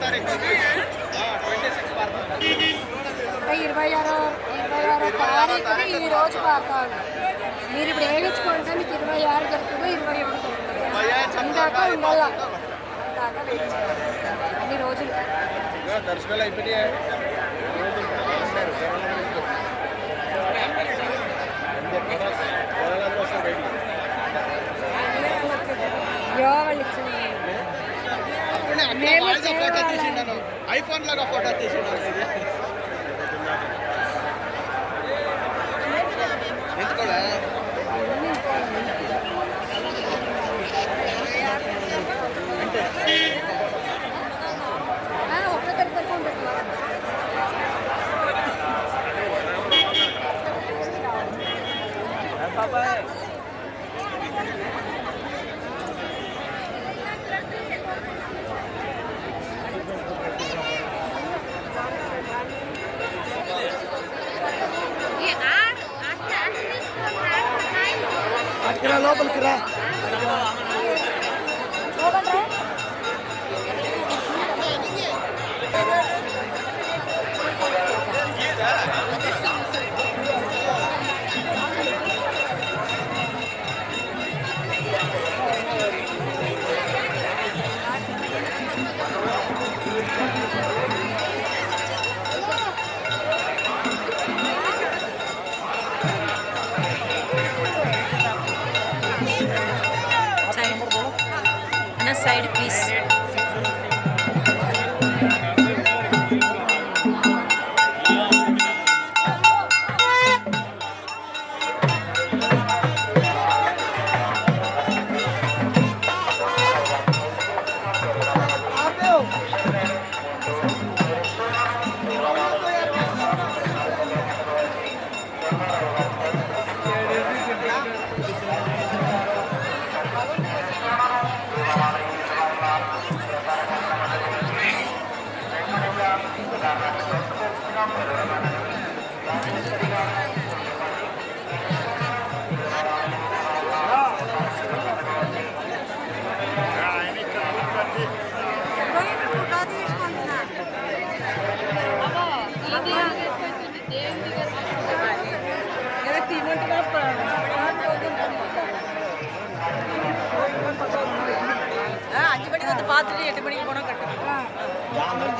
తారీఖుని ఈ రోజు పాడతాను. మీరు ఇప్పుడు వేయించుకుంటే మీకు 26 దొరుకుతుందో 21 దొరుకుతుంది. అందాక ఉండాల దాకా వెయిట్ చేయాలి అన్ని రోజులు. దర్శనాలు అయిపోయాయి. వాళ్ళు ఇచ్చింది ఐఫోన్ లాగా ఫోటో తీసిండు. ఒక్క తరగతి ఉంటుంది. లోపలికి రా. Side please. அஞ்சு மணிக்கு வந்து பார்த்துட்டு 8 மணிக்கு போனால் கட்டணும்.